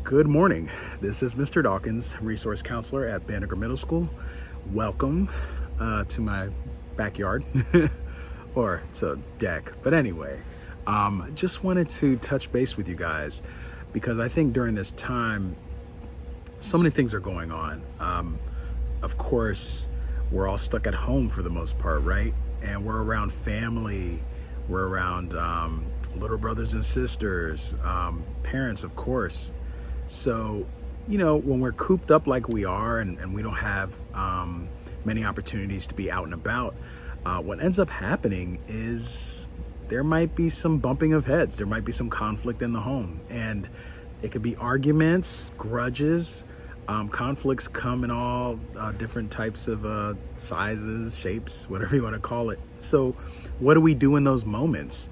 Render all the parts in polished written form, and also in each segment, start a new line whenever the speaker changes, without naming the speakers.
Good morning. This is Mr. Dawkins, resource counselor at Banneker Middle School. Welcome to my backyard, or it's a deck. But anyway, just wanted to touch base with you guys because I think during this time, so many things are going on. Of course, we're all stuck at home for the most part, right? And we're around family, we're around little brothers and sisters, parents, of course. So, when we're cooped up like we are and we don't have many opportunities to be out and about, what ends up happening is there might be some bumping of heads. There might be some conflict in the home. And it could be arguments, grudges. Conflicts come in all different types of sizes, shapes, whatever you want to call it. So what do we do in those moments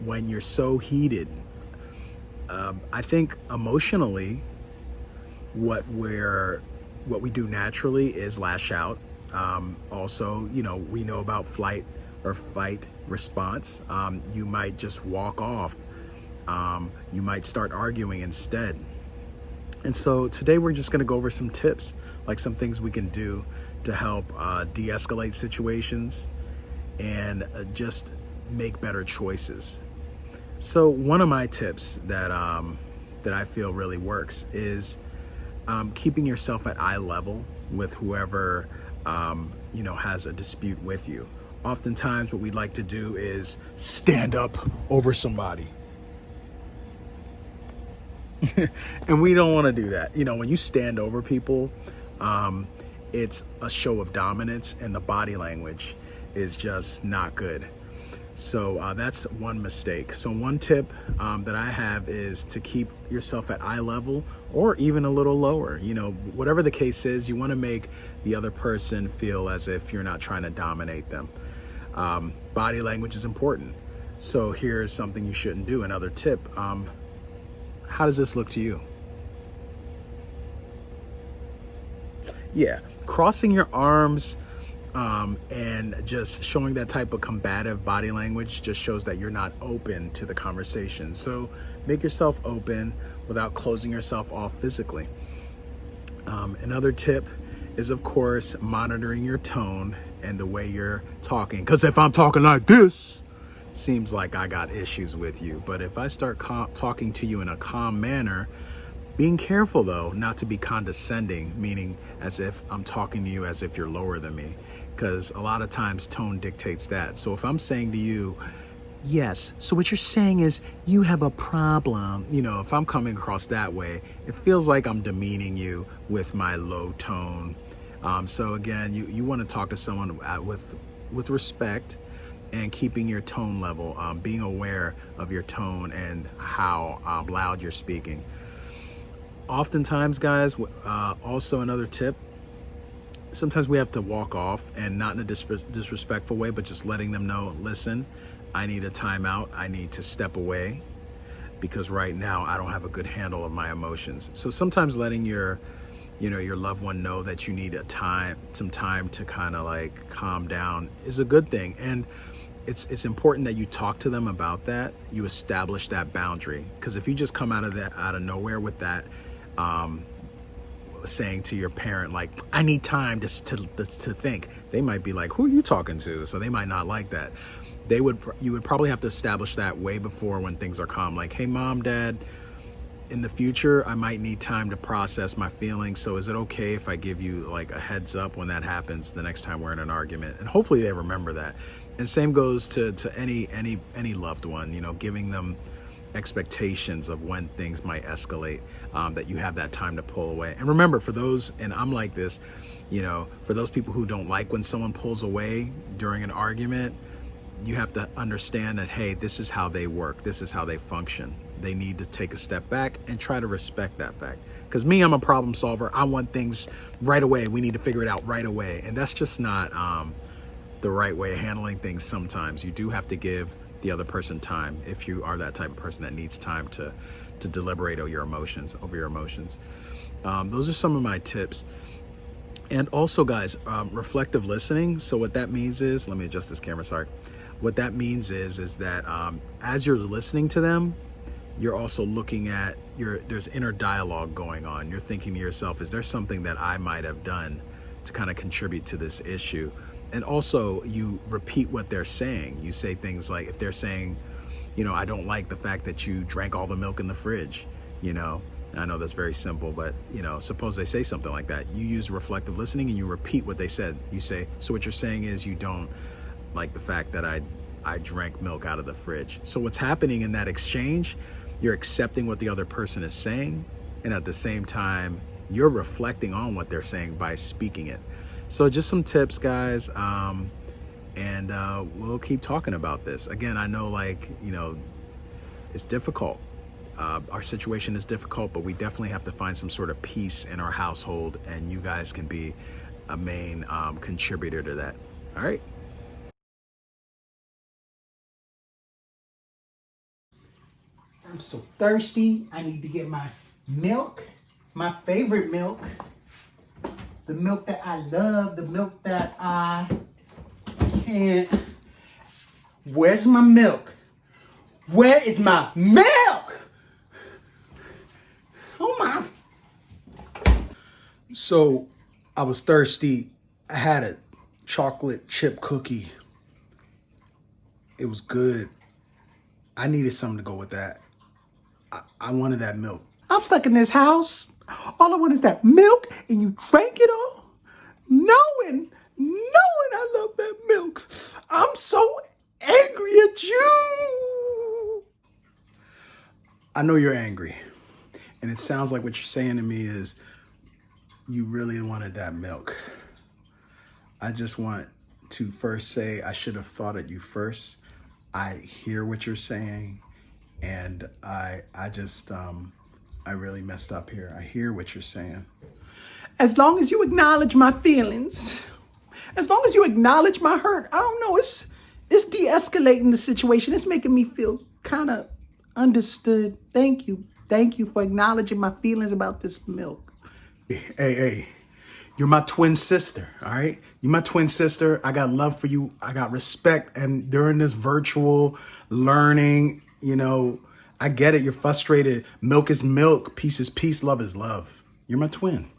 when you're so heated? I think emotionally, what we do naturally is lash out. Also, we know about flight or fight response. You might just walk off. You might start arguing instead. And so today we're just going to go over some tips, like some things we can do to help de-escalate situations and just make better choices. So one of my tips that I feel really works is keeping yourself at eye level with whoever has a dispute with you. Oftentimes what we'd like to do is stand up over somebody. And we don't want to do that. When you stand over people, it's a show of dominance, and the body language is just not good. So that's one mistake. So one tip that I have is to keep yourself at eye level or even a little lower. Whatever the case is, you want to make the other person feel as if you're not trying to dominate them. Body language is important. So here's something you shouldn't do. Another tip. How does this look to you? Yeah, crossing your arms and just showing that type of combative body language just shows that you're not open to the conversation. So make yourself open without closing yourself off physically. Another tip is, of course, monitoring your tone and the way you're talking. Because if I'm talking like this, seems like I got issues with you. But if I start talking to you in a calm manner, being careful though, not to be condescending, meaning as if I'm talking to you as if you're lower than me, because a lot of times tone dictates that. So if I'm saying to you, yes, so what you're saying is you have a problem, if I'm coming across that way, it feels like I'm demeaning you with my low tone. So again, you want to talk to someone with respect and keeping your tone level, being aware of your tone and how loud you're speaking. Oftentimes, guys, also another tip, sometimes we have to walk off, and not in a disrespectful way, but just letting them know, listen, I need a timeout. I need to step away because right now I don't have a good handle of my emotions. So sometimes letting your loved one know that you need some time to kind of like calm down is a good thing. And it's important that you talk to them about that. You establish that boundary, because if you just come out of nowhere with that, saying to your parent like, I need time to think, they might be like, who are you talking to? So they might not like that. You would probably have to establish that way before, when things are calm, like, hey mom, dad, in the future I might need time to process my feelings, so is it okay if I give you like a heads up when that happens the next time we're in an argument? And hopefully they remember that. And same goes to any loved one, giving them expectations of when things might escalate, that you have that time to pull away. And remember, for those, and I'm like this, for those people who don't like when someone pulls away during an argument, you have to understand that, hey, this is how they work. This is how they function. They need to take a step back and try to respect that fact. Because me, I'm a problem solver. I want things right away. We need to figure it out right away. And that's just not the right way of handling things. Sometimes you do have to give the other person time, if you are that type of person that needs time to deliberate over your emotions. Those are some of my tips. And also, guys, reflective listening. So what that means is, let me adjust this camera, sorry. What that means is that as you're listening to them, you're also looking at there's inner dialogue going on. You're thinking to yourself, is there something that I might have done to kind of contribute to this issue? And also you repeat what they're saying. You say things like, if they're saying, I don't like the fact that you drank all the milk in the fridge, I know that's very simple, but suppose they say something like that. You use reflective listening and you repeat what they said. You say, so what you're saying is you don't like the fact that I drank milk out of the fridge. So what's happening in that exchange, you're accepting what the other person is saying, and at the same time, you're reflecting on what they're saying by speaking it. So just some tips, guys, and we'll keep talking about this. Again, I know, it's difficult. Our situation is difficult, but we definitely have to find some sort of peace in our household, and you guys can be a main contributor to that. All right.
I'm so thirsty. I need to get my milk, my favorite milk, the milk that I love, the milk that I can't. Where's my milk? Where is my milk? Oh my.
So I was thirsty. I had a chocolate chip cookie. It was good. I needed something to go with that. I wanted that milk.
I'm stuck in this house. All I want is that milk, and you drank it all, knowing I love that milk. I'm so angry at you.
I know you're angry. And it sounds like what you're saying to me is you really wanted that milk. I just want to first say I should have thought of you first. I hear what you're saying, and I really messed up here. I hear what you're saying.
As long as you acknowledge my feelings, as long as you acknowledge my hurt, I don't know, it's de-escalating the situation. It's making me feel kind of understood. Thank you. Thank you for acknowledging my feelings about this milk.
Hey, you're my twin sister, all right? You're my twin sister. I got love for you. I got respect. And during this virtual learning, I get it. You're frustrated. Milk is milk. Peace is peace. Love is love. You're my twin.